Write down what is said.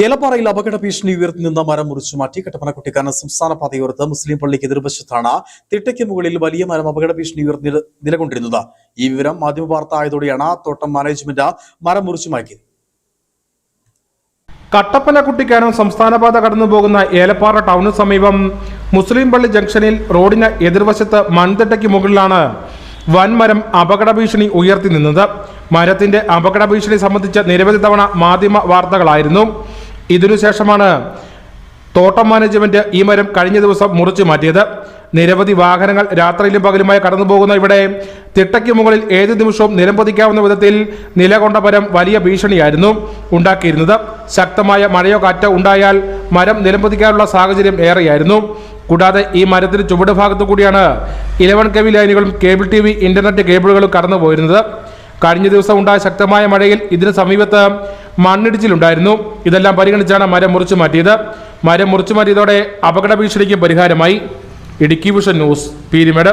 ഏലപ്പാറയിൽ അപകട ഭീഷണി ഉയർത്തി നിന്ന മരം മുറിച്ചു മാറ്റി. കട്ടപ്പന സംസ്ഥാന പാതയോരത്ത് മുസ്ലിം പള്ളിക്ക് എതിർവശത്താണ് തിട്ടയ്ക്ക് മുകളിൽ വലിയ മരം അപകട ഭീഷണി ഉയർത്തി നിലകൊണ്ടിരുന്നത്. ഈ വിവരം മാധ്യമവാർത്ത ആയതോടെയാണ് തോട്ടം മാനേജ്മെന്റ് മരം മുറിച്ചു മാറ്റിയത്. കട്ടപ്പന കുട്ടിക്കാനം സംസ്ഥാന പാത കടന്നുപോകുന്ന ഏലപ്പാറ ടൗണിന് സമീപം മുസ്ലിം പള്ളി ജംഗ്ഷനിൽ റോഡിന് എതിർവശത്ത് മൺതിട്ടയ്ക്ക് മുകളിലാണ് വൻമരം അപകട ഭീഷണി ഉയർത്തി നിന്നത്. മരത്തിന്റെ അപകട ഭീഷണി സംബന്ധിച്ച നിരവധി തവണ മാധ്യമ വാർത്തകളായിരുന്നു. ഇതിനുശേഷമാണ് തോട്ടം മാനേജ്മെന്റ് ഈ മരം കഴിഞ്ഞ ദിവസം മുറിച്ചു മാറ്റിയത്. നിരവധി വാഹനങ്ങൾ രാത്രിയിലും പകലുമായി കടന്നുപോകുന്ന ഇവിടെ തിട്ടയ്ക്ക് മുകളിൽ ഏത് നിമിഷവും നിലംപതിക്കാവുന്ന വിധത്തിൽ നിലകൊണ്ട മരം വലിയ ഭീഷണിയായിരുന്നു ഉണ്ടാക്കിയിരുന്നത്. ശക്തമായ മഴയോ കാറ്റോ ഉണ്ടായാൽ മരം നിലംപതിക്കാനുള്ള സാഹചര്യം ഏറെയായിരുന്നു. കൂടാതെ ഈ മരത്തിന് ചുവട് ഭാഗത്തു കൂടിയാണ് 11 kV ലൈനുകളും കേബിൾ TV ഇന്റർനെറ്റ് കേബിളുകളും കടന്നുപോയിരുന്നത്. കഴിഞ്ഞ ദിവസം ഉണ്ടായ ശക്തമായ മഴയിൽ ഇതിന് സമീപത്ത് മണ്ണിടിച്ചിലുണ്ടായിരുന്നു. ഇതെല്ലാം പരിഗണിച്ചാണ് മരം മുറിച്ചു മാറ്റിയത്. മരം മുറിച്ചു മാറ്റിയതോടെ അപകട ഭീഷണിക്ക് പരിഹാരമായി. Idukki vision news, Peermade.